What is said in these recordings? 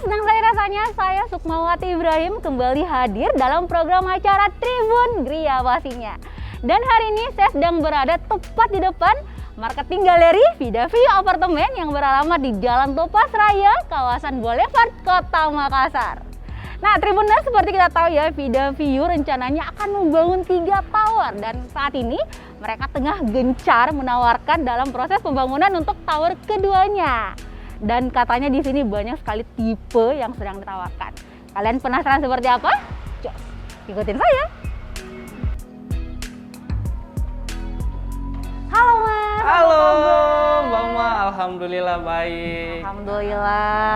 senang sekali rasanya saya Sukmawati Ibrahim kembali hadir dalam program acara Tribun Gria pastinya. Dan hari ini saya sedang berada tepat di depan marketing galeri Vida View Apartemen yang beralamat di Jalan Topas Raya, kawasan Boulevard, Kota Makassar. Nah, Tribuners, seperti kita tahu ya, Vida View rencananya akan membangun 3 tower dan saat ini mereka tengah gencar menawarkan dalam proses pembangunan untuk tower keduanya. Dan katanya di sini banyak sekali tipe yang sedang ditawarkan. Kalian penasaran seperti apa? Jos, ikutin saya. Halo Mas. Halo Mbak Uma, alhamdulillah baik. Alhamdulillah.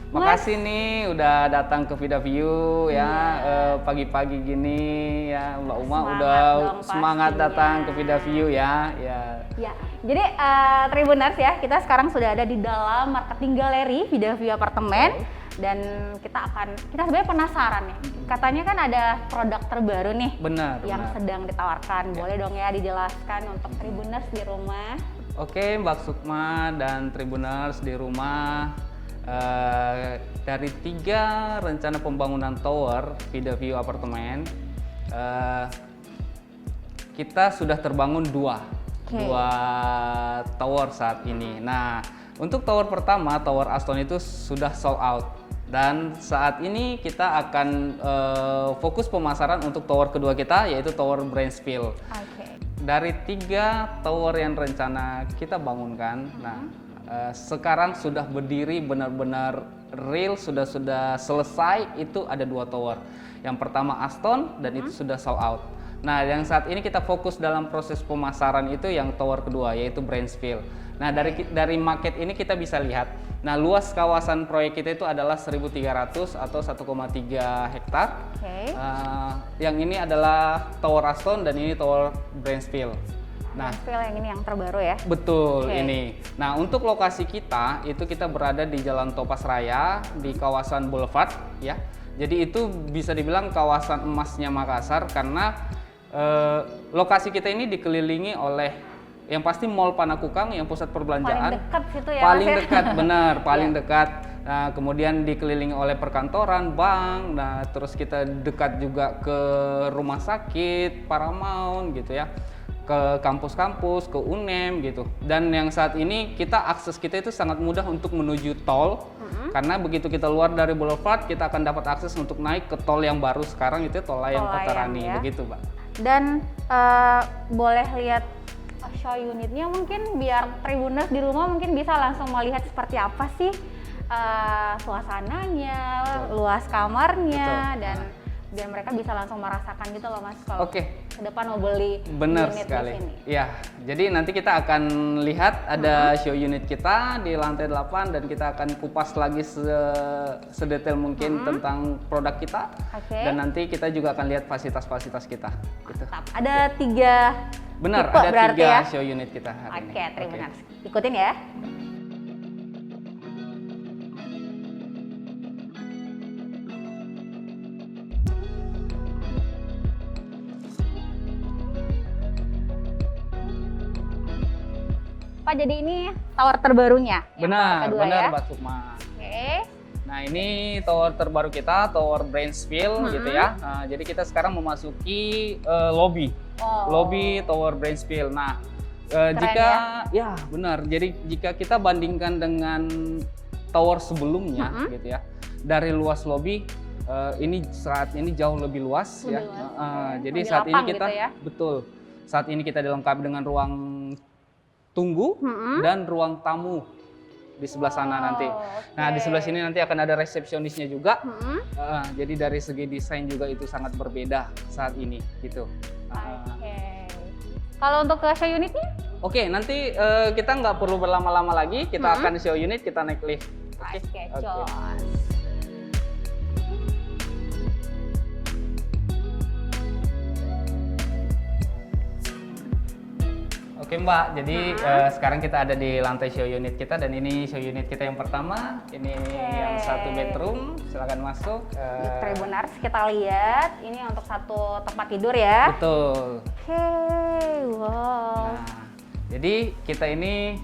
Makasih nih udah datang ke Vida View ya, pagi-pagi gini ya Mbak Uma udah semangat datang ke Vida View ya. Ya, jadi Tribuners ya, kita sekarang sudah ada di dalam marketing galeri Vida View Apartemen dan kita sebenarnya penasaran ya. Katanya kan ada produk terbaru nih. Benar. Yang sedang ditawarkan. Boleh dong ya dijelaskan untuk Tribuners di rumah. Oke, Mbak Sukma dan Tribuners di rumah. Dari 3 rencana pembangunan tower Vida View Apartemen, kita sudah terbangun 2 tower saat ini. Nah, untuk tower pertama, Tower Aston itu sudah sold out dan saat ini kita akan fokus pemasaran untuk tower kedua kita, yaitu Tower Branchfield. Dari 3 tower yang rencana kita bangunkan, sekarang sudah berdiri benar-benar real, sudah selesai, itu ada 2 tower. Yang pertama Aston dan itu sudah sold out. Nah, yang saat ini kita fokus dalam proses pemasaran itu yang tower kedua, yaitu Branchfield. Nah, dari market ini kita bisa lihat, nah luas kawasan proyek kita itu adalah 1.300 atau 1,3 hektar. Yang ini adalah Tower Aston dan ini Tower Branchfield. Nah, yang ini yang terbaru ya? Betul, ini. Nah, untuk lokasi kita, itu kita berada di Jalan Topas Raya, di kawasan Boulevard, ya. Jadi itu bisa dibilang kawasan emasnya Makassar, karena lokasi kita ini dikelilingi oleh, yang pasti Mall Panakukang, yang pusat perbelanjaan. Paling dekat situ ya, paling dekat, benar, paling dekat. Nah, kemudian dikelilingi oleh perkantoran, bank, nah terus kita dekat juga ke rumah sakit, Paramount gitu ya, ke kampus-kampus, ke UNEM gitu. Dan yang saat ini akses kita itu sangat mudah untuk menuju tol, karena begitu kita keluar dari Boulevard, kita akan dapat akses untuk naik ke tol yang baru sekarang, itu Tol Layang Kotarani, ya? Begitu, Mbak. Dan boleh lihat show unitnya mungkin, biar Tribuners di rumah mungkin bisa langsung melihat seperti apa sih suasananya, luas kamarnya, dan biar mereka bisa langsung merasakan gitu loh Mas, kalau ke depan mau beli bener unit sekali. di sini. Ya, jadi nanti kita akan lihat ada show unit kita di lantai 8 dan kita akan kupas lagi sedetail mungkin tentang produk kita. Dan nanti kita juga akan lihat fasilitas-fasilitas kita. Gitu. Ada 3 benar, tipe, ada 3 ya? show unit kita hari ini. Tribuners. Ikutin ya. Pak, jadi ini tower terbarunya? Benar, kedua, benar ya? Mbak Sukma. Nah, ini tower terbaru kita, Tower Branchfield gitu ya. Nah, jadi kita sekarang memasuki lobby Tower Branchfield. Nah, benar. Jadi jika kita bandingkan dengan tower sebelumnya gitu ya, dari luas lobby ini saat ini jauh lebih luas ya. Jadi saat ini kita gitu ya? Saat ini kita dilengkapi dengan ruang tunggu dan ruang tamu di sebelah sana nanti. Nah, di sebelah sini nanti akan ada resepsionisnya juga. Jadi dari segi desain juga itu sangat berbeda saat ini gitu. Kalau untuk ke show unitnya? Nanti kita nggak perlu berlama-lama lagi, kita akan show unit, kita naik lift. Oke Mbak, jadi sekarang kita ada di lantai show unit kita dan ini show unit kita yang pertama. Ini yang 1 bedroom, silakan masuk. Tribuners, kita lihat ini untuk 1 tempat tidur ya. Betul. Wow. Nah, jadi kita ini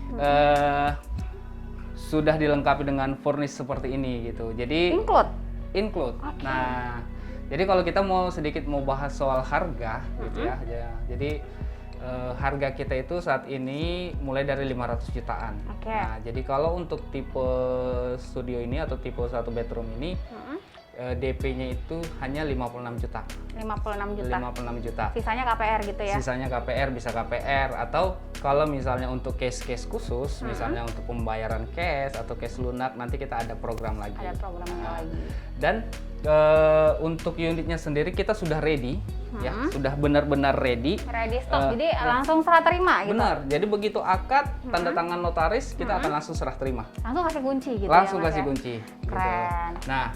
sudah dilengkapi dengan furnish seperti ini gitu. Jadi include. Okay. Nah, jadi kalau kita mau sedikit bahas soal harga gitu ya. Jadi harga kita itu saat ini mulai dari 500 jutaan. Okay. Nah, jadi kalau untuk tipe studio ini atau tipe 1 bedroom ini DP-nya itu hanya 56 juta. 56 juta. 56 juta. Sisanya KPR gitu ya? Sisanya KPR, bisa KPR, atau kalau misalnya untuk case-case khusus, misalnya untuk pembayaran cash atau cash lunak, nanti kita ada program lagi. Ada programnya lagi. Dan untuk unitnya sendiri kita sudah ready, ya, sudah benar-benar ready. Ready stock, jadi langsung serah terima gitu? Benar, jadi begitu akad, tanda tangan notaris, kita akan langsung serah terima. Langsung kasih kunci gitu langsung ya, Mas, kasih ya? kunci. Keren. Gitu. Nah,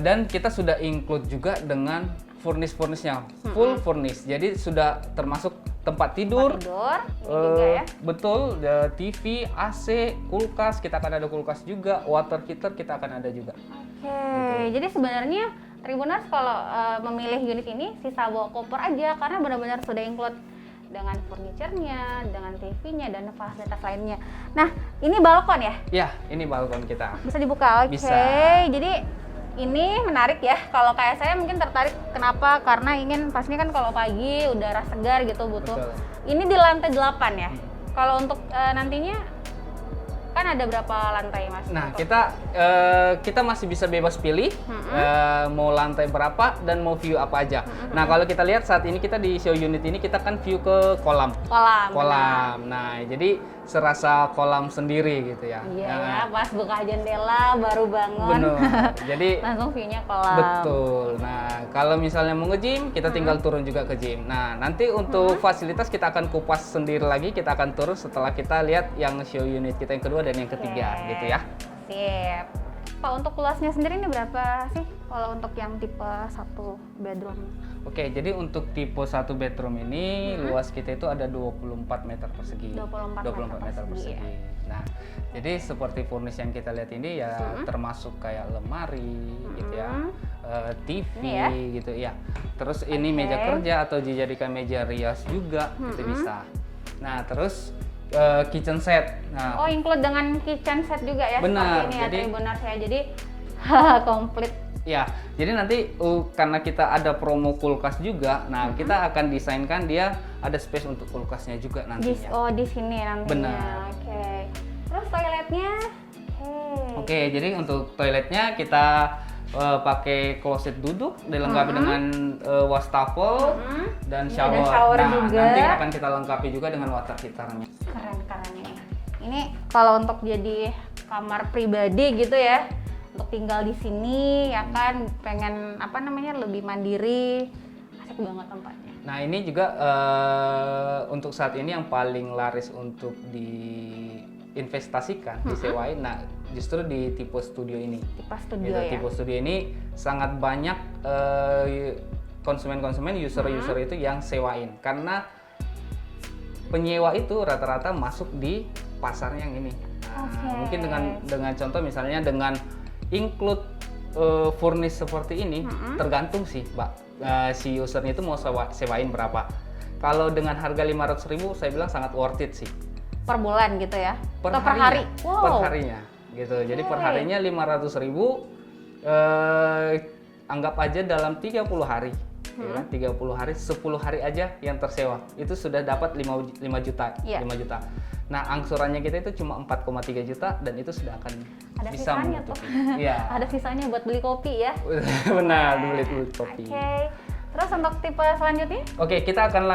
dan kita sudah include juga dengan furnish-nya, full furnish. Jadi sudah termasuk tempat tidur, ini juga ya? Betul, TV, AC, kulkas, kita akan ada kulkas juga, water heater kita akan ada juga. Oke, jadi sebenarnya Tribuners kalau memilih unit ini sisa bawa koper aja karena benar-benar sudah include dengan furniturnya, dengan TV-nya dan fasilitas lainnya. Nah, ini balkon ya? Ya, ini balkon kita. Bisa dibuka, oke. Bisa. Jadi ini menarik ya. Kalau kayak saya mungkin tertarik, kenapa? Karena ingin pastinya kan kalau pagi udara segar gitu butuh. Betul. Ini di lantai 8 ya. Kalau untuk nantinya kan ada berapa lantai, Mas? Nah, kita masih bisa bebas pilih mau lantai berapa dan mau view apa aja. Nah, kalau kita lihat saat ini kita di show unit ini kita kan view ke kolam. Nah, jadi serasa kolam sendiri gitu ya. Iya, nah, ya, pas buka jendela baru bangun. Benar. Jadi langsung view-nya kolam. Betul. Nah, kalau misalnya mau nge-gym, kita tinggal turun juga ke gym. Nah, nanti untuk fasilitas kita akan kupas sendiri lagi, kita akan turun setelah kita lihat yang show unit kita yang kedua dan yang ketiga gitu ya. Sip. Pak, untuk luasnya sendiri ini berapa sih kalau untuk yang tipe 1 bedroom? Oke, jadi untuk tipe 1 bedroom ini luas kita itu ada 24 meter persegi. 24 meter persegi. Ya. Nah, jadi seperti furnish yang kita lihat ini ya termasuk kayak lemari gitu ya, TV ya? gitu ya. Terus ini meja kerja atau dijadikan meja rias juga itu bisa. Nah, terus kitchen set. Nah, oh, include dengan kitchen set juga ya? Benar. Seperti ini Jadi, ya, benar saya. Jadi komplit. Ya, jadi nanti karena kita ada promo kulkas juga, nah kita akan desainkan dia ada space untuk kulkasnya juga nantinya. Di sini nantinya. Benar. Oke. Terus toiletnya? Oke, jadi untuk toiletnya kita pakai kloset duduk dilengkapi dengan wastafel dan shower. shower nah, juga. Nanti akan kita lengkapi juga dengan water heater-nya. Keren ini. Ini kalau untuk jadi kamar pribadi gitu ya. Untuk tinggal di sini ya kan, pengen lebih mandiri, asik banget tempatnya. Nah, ini juga untuk saat ini yang paling laris untuk diinvestasikan, disewain. Nah, justru di tipe studio ini. Tipe studio ya. Tipe studio ini sangat banyak konsumen-konsumen, user-user itu yang sewain karena penyewa itu rata-rata masuk di pasar yang ini. Nah, mungkin dengan contoh misalnya dengan include furnish seperti ini, tergantung sih, Mbak, si usernya itu mau sewain berapa. Kalau dengan harga 500.000, saya bilang sangat worth it sih. Per bulan gitu ya? Per hari? Wow. Per harinya, gitu. Jadi per harinya 500.000, anggap aja dalam 30 hari. Ya kan? 30 hari, 10 hari aja yang tersewa. Itu sudah dapat 5 juta. Yeah. 5 juta. Nah, angsurannya kita itu cuma 4,3 juta dan itu sudah akan ada bisa sisanya menutupi. tuh. Iya. Ada sisanya buat beli kopi ya. Benar, beli kopi. Oke. Terus untuk tipe selanjutnya? Oke, kita akan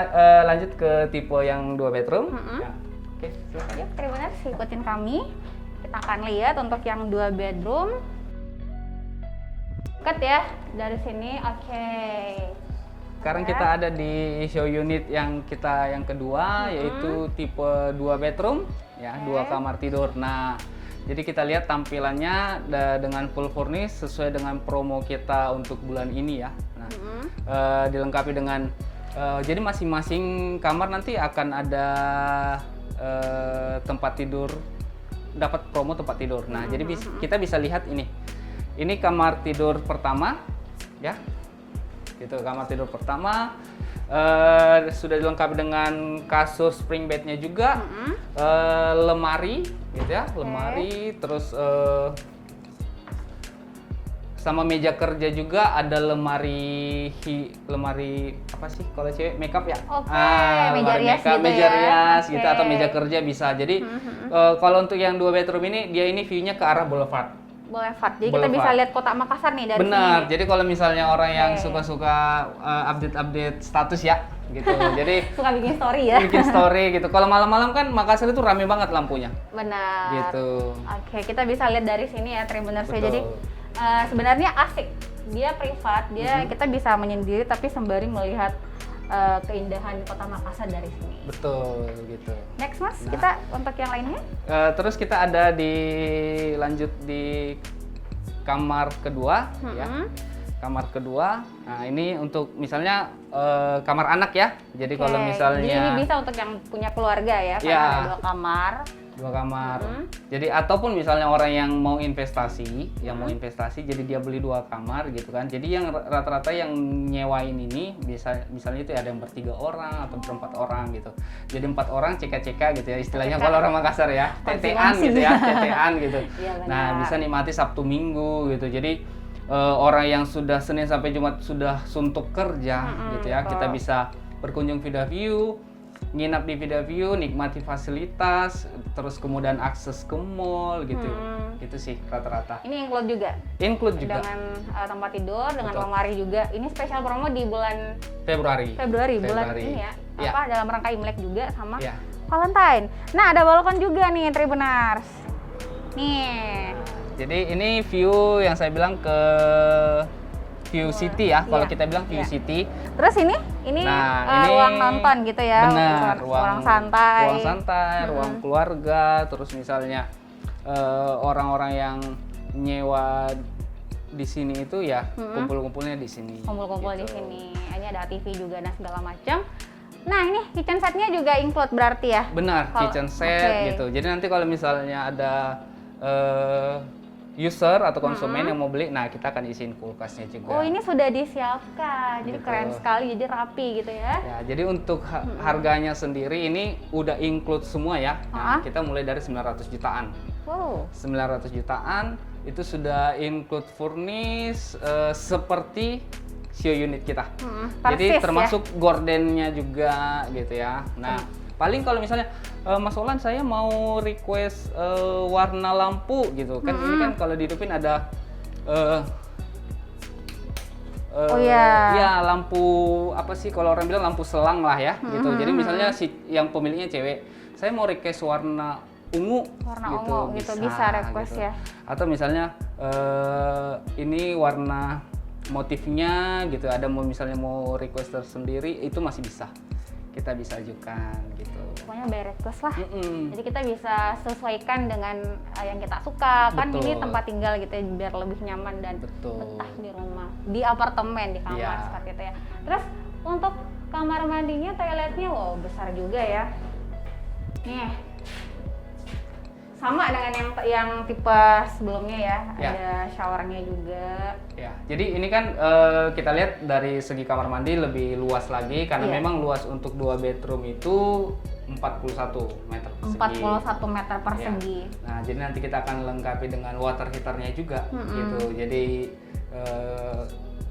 lanjut ke tipe yang 2 bedroom. Ya. Oke, silakan. Yuk, Tribuners, ikutin kami. Kita akan lihat untuk yang 2 bedroom. Dekat ya dari sini. Oke. Sekarang kita ada di show unit yang kedua, yaitu tipe 2 bedroom, ya, 2 kamar tidur. Nah, jadi kita lihat tampilannya dengan full furnish sesuai dengan promo kita untuk bulan ini ya. Nah, dilengkapi dengan jadi masing-masing kamar nanti akan ada tempat tidur, dapat promo tempat tidur. Nah, jadi kita bisa lihat ini. Ini kamar tidur pertama, ya. Gitu, kamar tidur pertama sudah dilengkapi dengan kasur spring bed-nya juga. lemari gitu ya, lemari, terus sama meja kerja juga ada lemari apa sih kalau cewek makeup ya? Meja lemari rias makeup, gitu meja ya. rias gitu Oke. atau meja kerja bisa. Jadi kalau untuk yang 2 bedroom ini dia ini view-nya ke arah boulevard. Boulevard. Jadi kita Boulevard. bisa lihat kota Makassar nih dari Benar. sini. Jadi kalau misalnya orang yang Oke. suka-suka update status ya gitu. Jadi Suka bikin story ya. bikin story gitu. Kalau malam-malam kan Makassar itu rame banget lampunya. Benar. Gitu. Oke, kita bisa lihat dari sini ya Tribuners ya. Betul. Jadi sebenarnya asik. Dia privat, kita bisa menyendiri tapi sembari melihat keindahan kota Makassar dari sini. Betul gitu. Next Mas, Nah. kita untuk yang lainnya? Terus kita ada lanjut di kamar kedua ya. Kamar kedua. Nah, ini untuk misalnya kamar anak ya. Jadi Oke, kalau misalnya jadi ini bisa untuk yang punya keluarga ya, karena Ya. ada 2 kamar. 2 kamar. Jadi ataupun misalnya orang yang mau investasi, jadi dia beli 2 kamar gitu kan. Jadi yang rata-rata yang nyewain ini misalnya itu ada yang ber-3 orang atau ber-4 orang gitu. Jadi 4 orang CK-CK gitu ya istilahnya CK. kalau orang Makassar ya, tetean Konsumsi. gitu ya, tetean gitu. Iya, benar. Nah, bisa nikmati Sabtu Minggu gitu. Jadi orang yang sudah Senin sampai Jumat sudah suntuk kerja gitu ya, kita bisa berkunjung Vida View, nginap di Vida View, nikmati fasilitas, terus kemudian akses ke mall gitu. Gitu sih rata-rata. Ini include juga? Include juga. Dengan tempat tidur, dengan Betul. lemari juga. Ini spesial promo di bulan Februari. bulan ini ya. Ya. Apa dalam rangka Imlek juga sama Ya. Valentine. Nah, ada balkon juga nih Tribuners. Nih. Jadi ini view yang saya bilang ke View City ya. Kalau Iya. kita bilang View Iya. City. Terus ini Nah, ini ruang nonton gitu ya. Benar, ruang santai. Ruang santai, ruang keluarga, terus misalnya orang-orang yang nyewa di sini itu ya kumpul-kumpulnya di sini. Kumpul-kumpul di gitu. sini. Ini ada TV juga dan segala macam. Nah, ini kitchen setnya juga include berarti ya? Benar, Kalau- kitchen set oke. gitu. Jadi nanti kalau misalnya ada user atau konsumen yang mau beli, nah kita akan isiin kulkasnya juga. Oh, ini sudah disiapkan. Jadi Betul. keren sekali, jadi rapi gitu ya. Ya, jadi untuk harganya sendiri ini udah include semua ya. Nah, kita mulai dari 900 jutaan. Wow. 900 jutaan itu sudah include furnish seperti show unit kita. persis Jadi ya. termasuk gordennya juga gitu ya. Nah, paling kalau misalnya Mas Olan saya mau request warna lampu gitu kan, ini kan kalau dihidupin ada Oh iya. ya lampu apa sih kalau orang bilang lampu selang lah ya gitu. Jadi misalnya si yang pemiliknya cewek, saya mau request warna ungu Warna gitu, ungu gitu, bisa request ya. Atau misalnya ini warna motifnya gitu, ada misalnya mau request tersendiri itu masih bisa. Kita bisa ajukan gitu. Pokoknya by request lah. Mm-mm. Jadi kita bisa sesuaikan dengan yang kita suka. Kan Betul. ini tempat tinggal gitu ya, biar lebih nyaman dan Betul. betah di rumah, di apartemen, di kamar Iya. seperti itu ya. Terus untuk kamar mandinya, toiletnya wow besar juga ya. Nih, sama dengan yang tipe sebelumnya ya, Ya. ada showernya juga. Ya, jadi ini kan kita lihat dari segi kamar mandi lebih luas lagi karena Iya. memang luas untuk 2 bedroom itu 41 meter persegi. 41 meter Ya. persegi. Nah, jadi nanti kita akan lengkapi dengan water heaternya juga gitu. Jadi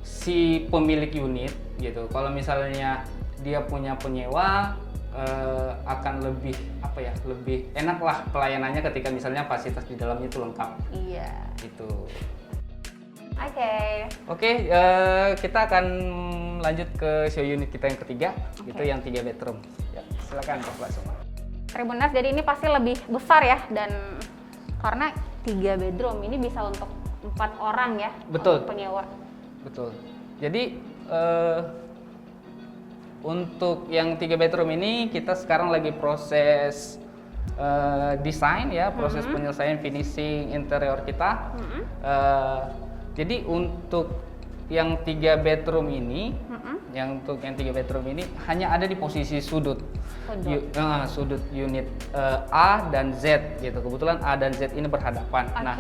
si pemilik unit gitu, kalau misalnya dia punya penyewa akan lebih apa ya, lebih enak lah pelayanannya ketika misalnya fasilitas di dalamnya itu lengkap Iya. gitu. Oke. Kita akan lanjut ke show unit kita yang ketiga, itu yang 3 bedroom. Ya, silakan Bapak semua. Tribuners, jadi ini pasti lebih besar ya, dan karena 3 bedroom ini bisa untuk 4 orang ya. Betul. Untuk penyewa. Betul. Jadi untuk yang 3 bedroom ini kita sekarang lagi proses desain ya, proses penyelesaian finishing interior kita. Jadi untuk yang 3 bedroom ini, untuk yang 3 bedroom ini hanya ada di posisi sudut unit A dan Z gitu. Kebetulan A dan Z ini berhadapan. Nah,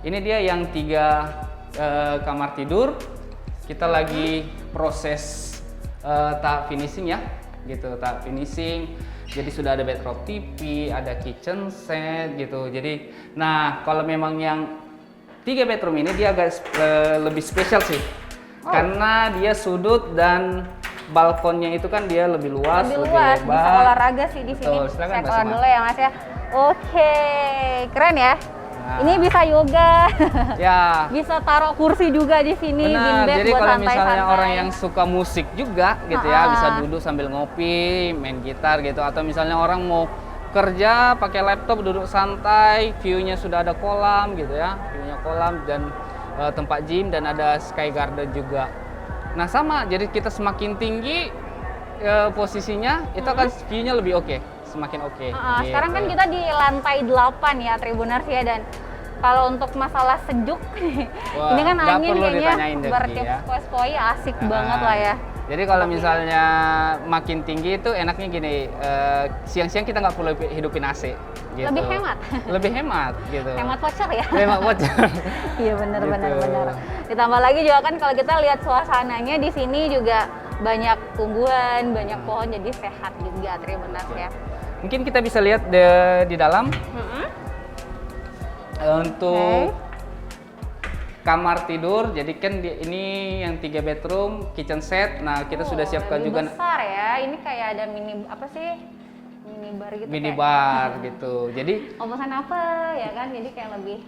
ini dia yang 3 kamar tidur. Kita lagi proses tahap finishing ya, gitu, tahap finishing. Jadi sudah ada backdrop TV, ada kitchen set gitu. Jadi, nah kalau memang yang 3 bedroom ini dia agak lebih spesial sih. Karena dia sudut dan balkonnya itu kan dia lebih luas, lebih luas, lebar. bisa olahraga sih di sini. Betul, silakan Saya Mbak keluar Sima. dulu ya Mas ya. Oke, keren ya. Nah. Ini bisa yoga. Ya. Bisa taruh kursi juga di sini, Benar, beanbag jadi buat kalau santai-santai. misalnya orang yang suka musik juga gitu ya, bisa duduk sambil ngopi, main gitar gitu. Atau misalnya orang mau kerja pakai laptop, duduk santai, view-nya sudah ada kolam gitu ya, view-nya kolam dan tempat gym dan ada sky garden juga. Nah sama, jadi kita semakin tinggi posisinya, itu akan view-nya lebih oke, semakin oke. Sekarang kan kita di lantai 8 ya Tribuners ya, dan kalau untuk masalah sejuk, Wah, ini kan nggak angin perlu ditanyain kayaknya deh, bertiup-sepoi asik banget lah ya. Jadi kalau misalnya makin tinggi itu enaknya gini, siang-siang kita nggak perlu hidupin AC. Gitu. Lebih hemat. Lebih hemat gitu. Hemat voucher ya. Hemat voucher. Iya benar Gitu. benar. Ditambah lagi juga kan kalau kita lihat suasananya di sini juga banyak tumbuhan, banyak pohon, jadi sehat juga Tribuners ya. Mungkin kita bisa lihat di dalam untuk kamar tidur. Jadi kan ini yang 3 bedroom, kitchen set. Nah kita sudah siapkan lebih juga besar ya. Ini kayak ada mini apa sih? Minibar gitu. minibar gitu. Jadi Omosan apa ya kan? Jadi kayak lebih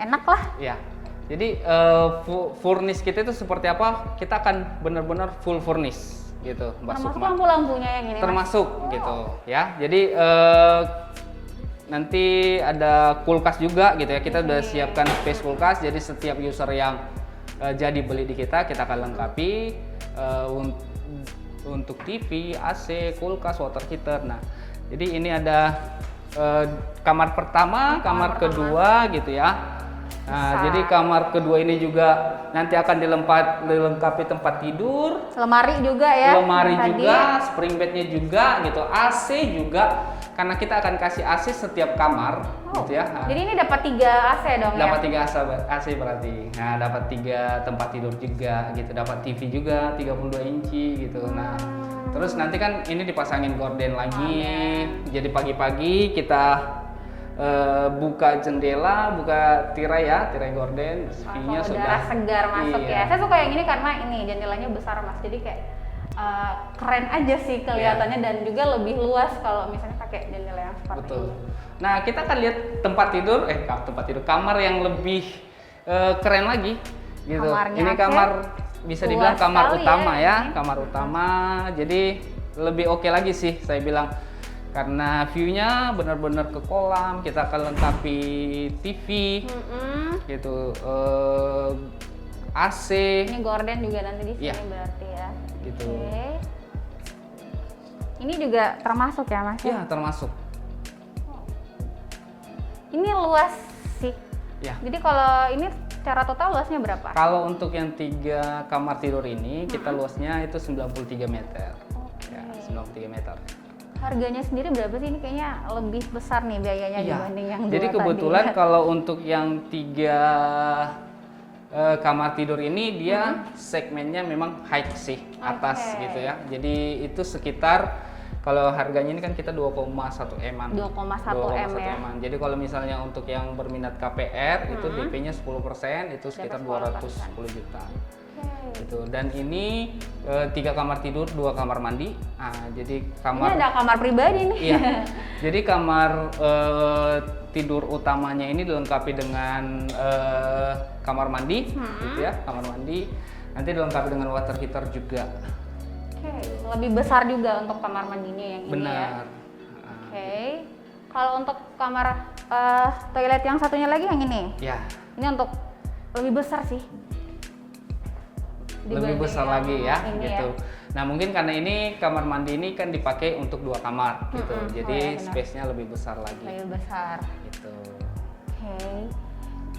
enak lah. ya. Jadi furnish kita itu seperti apa? Kita akan benar-benar full furnish gitu, Mbak Termasuk Sukma. lampu-lampunya yang ini. Mas. Termasuk gitu ya. Jadi nanti ada kulkas juga gitu ya. Kita udah siapkan space kulkas. Jadi setiap user yang jadi beli di kita akan lengkapi untuk TV, AC, kulkas, water heater. Nah, jadi ini ada kamar pertama, kamar kedua gitu ya. Nah, jadi kamar kedua ini juga nanti akan dilengkapi tempat tidur, Lemari juga ya. lemari tadi. juga, spring bednya juga gitu, AC juga, karena kita akan kasih AC setiap kamar gitu ya. Nah, Jadi ini dapat 3 AC dong dapat ya. 3 AC berarti. Nah, dapat 3 tempat tidur juga gitu, dapat TV juga 32 inci gitu. Nah, terus nanti kan ini dipasangin gorden lagi. Jadi pagi-pagi kita buka jendela, buka tirai ya, tirai gorden, view-nya Langsung sudah udara segar masuk iya. ya. Saya suka yang ini karena ini jendelanya besar Mas. Jadi kayak keren aja sih kelihatannya dan juga lebih luas kalau misalnya pakai jendela yang seperti Betul. ini. Nah, kita akan lihat tempat tidur, kamar yang lebih keren lagi gitu. Kamarnya Ini kamar bisa dibilang luas kamar sekali utama ya ya, ini. kamar utama. Jadi lebih oke lagi sih saya bilang. Karena view-nya benar-benar ke kolam, kita akan lengkapi TV gitu, AC Ini gorden juga nanti di sini Iya. berarti ya. gitu. Oke. Ini juga termasuk ya Mas? Ya, termasuk. Ini luas sih. Ya. Jadi kalau ini secara total luasnya berapa? Kalau untuk yang 3 kamar tidur ini, kita luasnya itu 93 meter. Oke. Ya, 93 meter. Harganya sendiri berapa sih? Ini kayaknya lebih besar nih biayanya Iya. dibanding yang Jadi dua kebetulan tadi. kalau untuk yang 3 kamar tidur ini dia segmennya memang high sih, atas Oke. gitu ya. Jadi itu sekitar kalau harganya ini kan kita 2,1 M-an. 2,1 M ya. M-an. Jadi kalau misalnya untuk yang berminat KPR itu DP-nya 10%, itu sekitar 210 juta. Oke. Gitu. Dan ini 3 kamar tidur, 2 kamar mandi. Nah, jadi Ini kamar ada kamar pribadi nih. Iya. Jadi kamar tidur utamanya ini dilengkapi dengan kamar mandi, gitu ya, kamar mandi. Nanti dilengkapi dengan water heater juga. Oke. Lebih besar juga untuk kamar mandinya yang ini ya. Benar. Oke. Kalau untuk kamar toilet yang satunya lagi yang ini. Ya, Ini untuk lebih besar sih. lebih Dibanding besar yang lagi ya, ini gitu. Nah, mungkin karena ini kamar mandi ini kan dipakai untuk 2 kamar, gitu. Jadi Oh, iya, benar. space-nya lebih besar lagi, Lebih besar. gitu. Oke.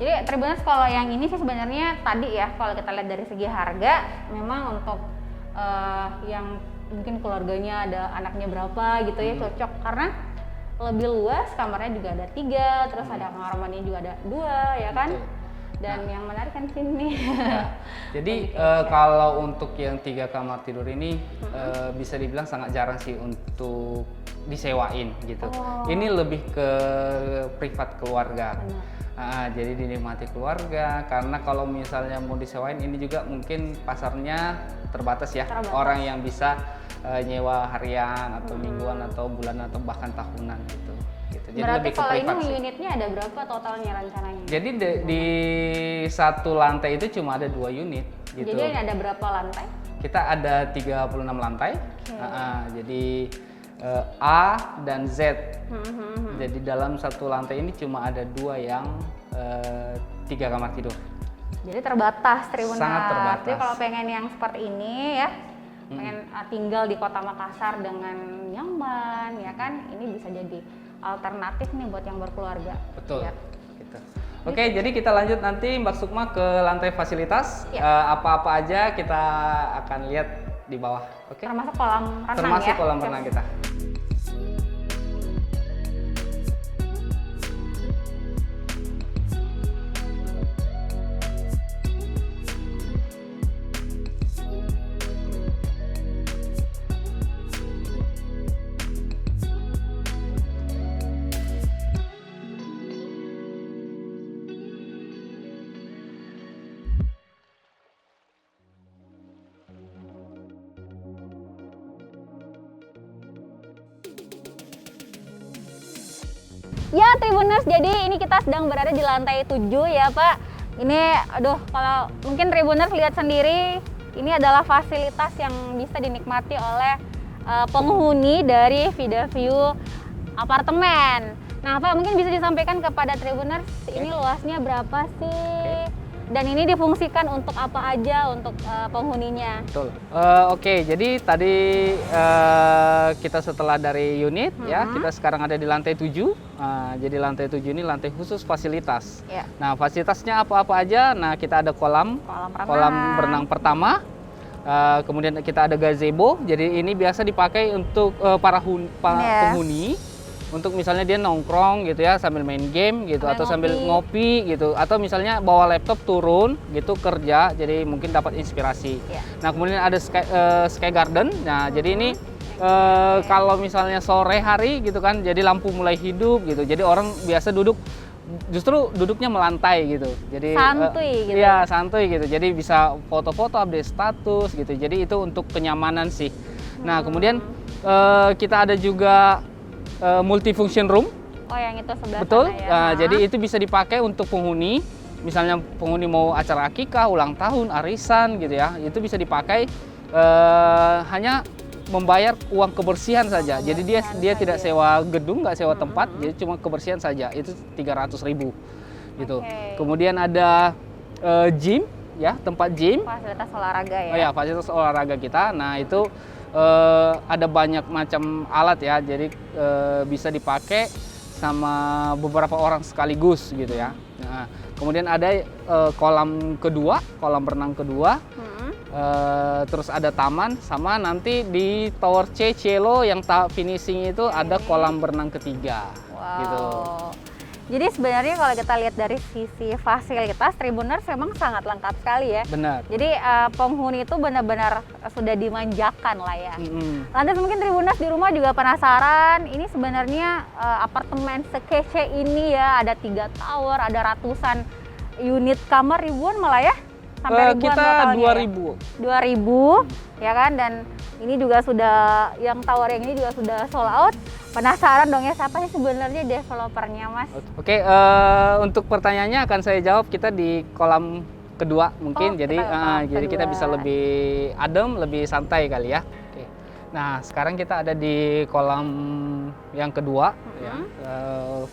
Jadi Tribuners kalau yang ini sih sebenarnya tadi ya kalau kita lihat dari segi harga memang untuk yang mungkin keluarganya ada anaknya berapa gitu ya cocok karena lebih luas, kamarnya juga ada 3, terus ada kamar mandinya juga ada 2 ya kan. Betul. Dan yang menarik kan sini. Ya. Jadi kalau untuk yang 3 kamar tidur ini bisa dibilang sangat jarang sih untuk disewain gitu. Ini lebih ke privat keluarga. Jadi dinikmati keluarga, karena kalau misalnya mau disewain ini juga mungkin pasarnya terbatas ya. Orang yang bisa nyewa harian atau mingguan atau bulanan atau bahkan tahunan gitu. Jadi Berarti lebih ke kalau privat ini sih. unitnya ada berapa totalnya rencananya? Jadi di satu lantai itu cuma ada 2 unit gitu. Jadi ini ada berapa lantai? Kita ada 36 lantai. Jadi A dan Z. Jadi dalam satu lantai ini cuma ada 2 yang 3 kamar tidur. Jadi terbatas, Tribuners. Sangat terbatas. Jadi kalau pengen yang seperti ini ya, pengen tinggal di Kota Makassar dengan nyaman, ya kan, ini bisa jadi alternatif nih buat yang berkeluarga. Betul. Ya. Gitu. Oke, jadi kita lanjut nanti Mbak Sukma ke lantai fasilitas. Apa-apa aja kita akan lihat di bawah. Oke. Termasuk kolam renang Termasuk ya. kolam renang kita. Ya Tribuners, jadi ini kita sedang berada di lantai 7 ya Pak. Ini aduh, kalau mungkin Tribuners lihat sendiri, ini adalah fasilitas yang bisa dinikmati oleh penghuni dari Vida View apartemen. Nah Pak, mungkin bisa disampaikan kepada Tribuners, ini luasnya berapa sih? Dan ini difungsikan untuk apa aja untuk penghuninya? Betul. Oke, jadi tadi kita setelah dari unit ya, kita sekarang ada di lantai 7. Jadi lantai 7 ini lantai khusus fasilitas. Ya. Nah, fasilitasnya apa-apa aja? Nah, kita ada kolam renang pertama. Kemudian kita ada gazebo. Jadi ini biasa dipakai untuk para penghuni. Untuk misalnya dia nongkrong gitu ya, sambil main game gitu, atau sambil ngopi gitu, atau misalnya bawa laptop turun gitu kerja, jadi mungkin dapat inspirasi. Nah kemudian ada sky garden. Nah jadi ini kalau misalnya sore hari gitu kan, jadi lampu mulai hidup gitu, jadi orang biasa justru duduknya melantai gitu, jadi santuy gitu. Iya santuy gitu, jadi bisa foto-foto, update status gitu, jadi itu untuk kenyamanan sih. Nah kemudian kita ada juga multifunction room. Oh yang itu sebelah betul sana ya. Jadi itu bisa dipakai untuk penghuni, misalnya penghuni mau acara akikah, ulang tahun, arisan gitu ya, itu bisa dipakai hanya membayar uang kebersihan saja. Jadi dia tidak sewa gedung, nggak sewa tempat, jadi cuma kebersihan saja, itu 300.000 gitu. Kemudian ada gym ya, tempat gym, fasilitas olahraga ya. Oh ya, fasilitas olahraga kita. Nah itu ada banyak macam alat ya, jadi bisa dipakai sama beberapa orang sekaligus gitu ya. Nah, kemudian ada kolam renang kedua, terus ada taman, sama nanti di Tower C Cielo yang finishing itu ada kolam renang ketiga. Gitu. Jadi sebenarnya kalau kita lihat dari sisi fasilitas, Tribuners memang sangat lengkap sekali ya. Benar. Jadi penghuni itu benar-benar sudah dimanjakan lah ya. Lantas mungkin Tribuners di rumah juga penasaran, ini sebenarnya apartemen sekece ini ya, ada 3 tower, ada ratusan unit kamar, ribuan malah ya? Sampai ribuan kita totalnya 2000. Ya? 2000 ya kan, dan ini juga sudah, yang tower yang ini juga sudah sold out. Penasaran dong ya, siapa sih sebenarnya developernya Mas? Oke, untuk pertanyaannya akan saya jawab kita di kolam kedua mungkin. Jadi kita bisa lebih adem, lebih santai kali ya. Oke. Nah sekarang kita ada di kolam yang kedua ya,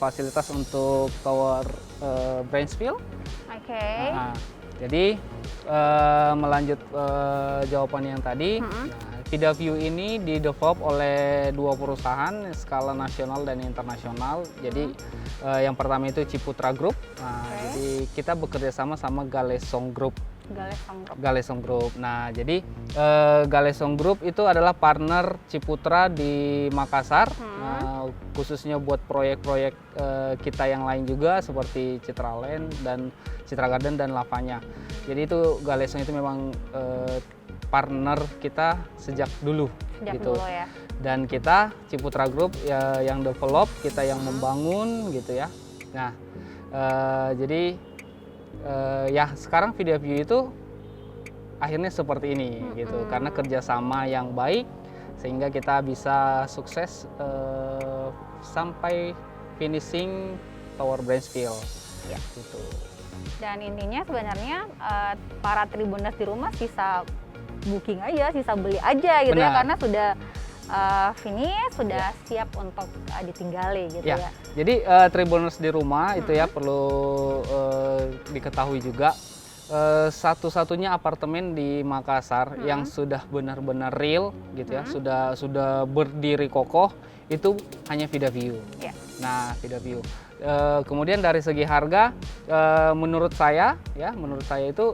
fasilitas untuk tower Branchville. Jadi melanjut jawaban yang tadi. Vida View ini didevelop oleh 2 perusahaan skala nasional dan internasional. Jadi yang pertama itu Ciputra Group. Jadi kita bekerja sama Galesong Group. Galesong Group. Nah, jadi Galesong Group itu adalah partner Ciputra di Makassar. khususnya buat proyek-proyek kita yang lain juga seperti Citra Land dan Citra Garden dan Lavanya. Jadi itu Galesong itu memang partner kita sejak dulu gitu. Dulu ya. Dan kita Ciputra Group ya, yang develop, kita yang membangun gitu ya. Nah, jadi ya sekarang Vida View itu akhirnya seperti ini gitu, karena kerjasama yang baik sehingga kita bisa sukses sampai finishing Tower Branchville. Ya. Gitu. Dan intinya sebenarnya para Tribuners di rumah sisa booking aja, sisa beli aja gitu ya, Benar. karena sudah finish, sudah siap untuk ditinggali gitu ya. Jadi Tribuners di rumah itu ya perlu diketahui juga, satu-satunya apartemen di Makassar yang sudah benar-benar real gitu ya, sudah berdiri kokoh itu hanya Vida View. Ya. Nah, Vida View. Kemudian dari segi harga, menurut saya itu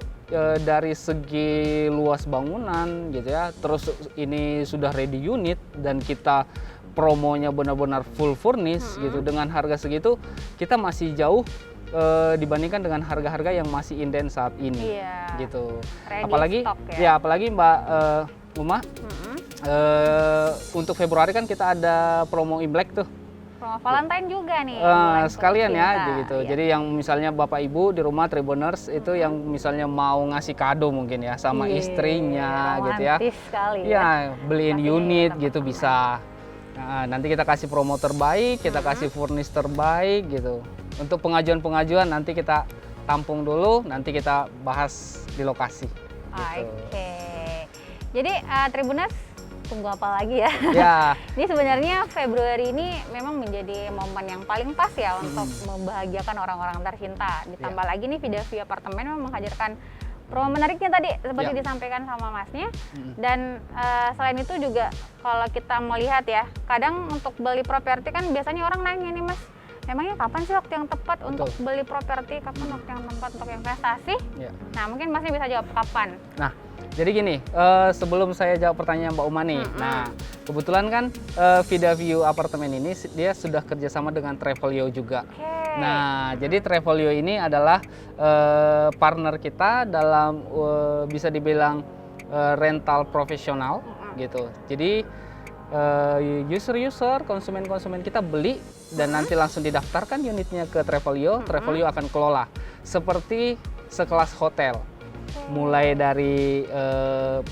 dari segi luas bangunan gitu ya, terus ini sudah ready unit dan kita promonya benar-benar full furnish gitu, dengan harga segitu kita masih jauh dibandingkan dengan harga-harga yang masih inden saat ini. Iya. Gitu. Ready Apalagi stock ya. apalagi Mbak Uma, untuk Februari kan kita ada promo Imlek tuh. Promo Valentine juga nih. bulan Sekalian penuh ya cinta. gitu. Iya. Jadi yang misalnya Bapak Ibu di rumah Tribuners itu yang misalnya mau ngasih kado mungkin ya sama Iya, istrinya gitu ya. romantis sekali ya. Iya, beliin Kasih unit tempat gitu teman. bisa. Nah, nanti kita kasih promo terbaik, kita kasih furnish terbaik gitu. Untuk pengajuan-pengajuan nanti kita tampung dulu, nanti kita bahas di lokasi. Gitu. Oke. Jadi Tribuners tunggu apa lagi ya? Ya, Ini sebenarnya Februari ini memang menjadi momen yang paling pas ya untuk membahagiakan orang-orang tercinta. Ditambah lagi nih Vida View Apartemen memang menghadirkan promo menariknya tadi seperti Ya. disampaikan sama Masnya. Dan selain itu juga kalau kita melihat ya, kadang untuk beli properti kan biasanya orang nanya nih Mas, memangnya kapan sih waktu yang tepat untuk beli properti? Kapan waktu yang tepat untuk investasi? ya. Nah mungkin Masnya bisa jawab kapan? Nah, jadi gini, sebelum saya jawab pertanyaan Mbak Uma nih, nah kebetulan kan Vida View Apartemen ini dia sudah kerjasama dengan Travelio juga. Oke. Nah, jadi Travelio ini adalah partner kita dalam bisa dibilang rental profesional gitu. Jadi user-user, konsumen-konsumen kita beli dan nanti langsung didaftarkan unitnya ke Travelio. Travelio akan kelola seperti sekelas hotel. Mulai dari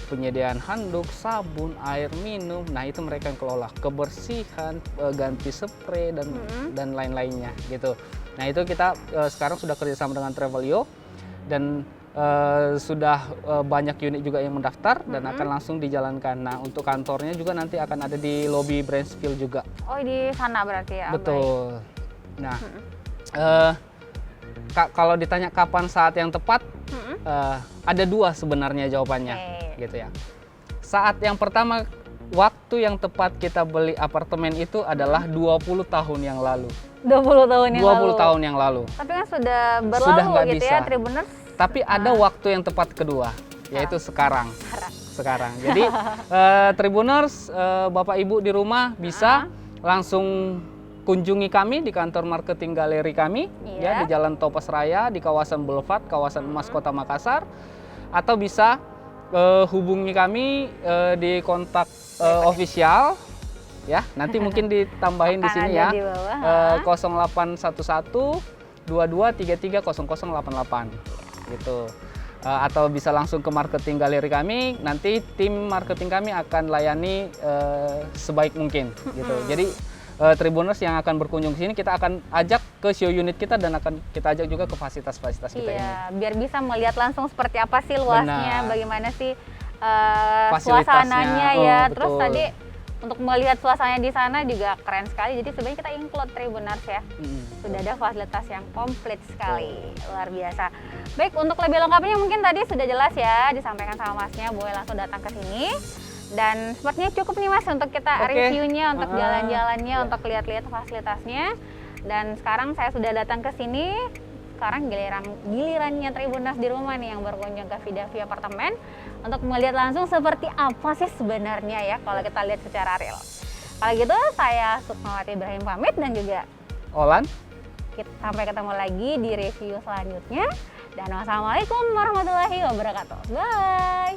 penyediaan handuk, sabun, air minum, nah itu mereka yang kelola, kebersihan, ganti spray dan lain-lainnya gitu. Nah itu kita sekarang sudah kerjasama dengan Travelio dan sudah banyak unit juga yang mendaftar dan akan langsung dijalankan. Nah untuk kantornya juga nanti akan ada di lobi Branchville juga. Oh di sana berarti ya? Betul. Nah kalau ditanya kapan saat yang tepat, ada dua sebenarnya jawabannya, gitu ya. Saat yang pertama, waktu yang tepat kita beli apartemen itu adalah 20 tahun yang lalu. 20 tahun yang 20 lalu. tahun yang lalu. Tapi kan sudah berlalu Sudah nggak gitu bisa. ya Tribuners. Tapi ada waktu yang tepat kedua, yaitu sekarang. Sekarang. Jadi Tribuners, Bapak Ibu di rumah bisa langsung kunjungi kami di kantor marketing galeri kami ya di Jalan Topaz Raya di kawasan Boulevard, kawasan Emas Kota Makassar, atau bisa hubungi kami di kontak official ya. Nanti mungkin ditambahin di sini ya. 0811 2233 0088 gitu. Atau bisa langsung ke marketing galeri kami, nanti tim marketing kami akan layani sebaik mungkin gitu. Jadi Tribuners yang akan berkunjung ke sini kita akan ajak ke show unit kita dan akan kita ajak juga ke fasilitas-fasilitas kita ini. Biar bisa melihat langsung seperti apa sih luasnya, bagaimana sih Fasilitasnya. suasananya ya. Betul. Terus tadi untuk melihat suasananya di sana juga keren sekali. Jadi sebenarnya kita include Tribuners ya. Sudah ada fasilitas yang komplit sekali, luar biasa. Baik, untuk lebih lengkapnya mungkin tadi sudah jelas ya disampaikan sama Masnya, boleh langsung datang ke sini. Dan sepertinya cukup nih Mas untuk kita reviewnya, untuk jalan-jalannya, untuk lihat-lihat fasilitasnya. Dan sekarang saya sudah datang ke sini. Sekarang gilirannya Tribuners di rumah nih yang berkunjung ke Vida View Apartemen untuk melihat langsung seperti apa sih sebenarnya ya kalau kita lihat secara real. Kalau gitu saya Sukmawati Ibrahim pamit dan juga Olan. sampai ketemu lagi di review selanjutnya. Dan wassalamualaikum warahmatullahi wabarakatuh. Bye.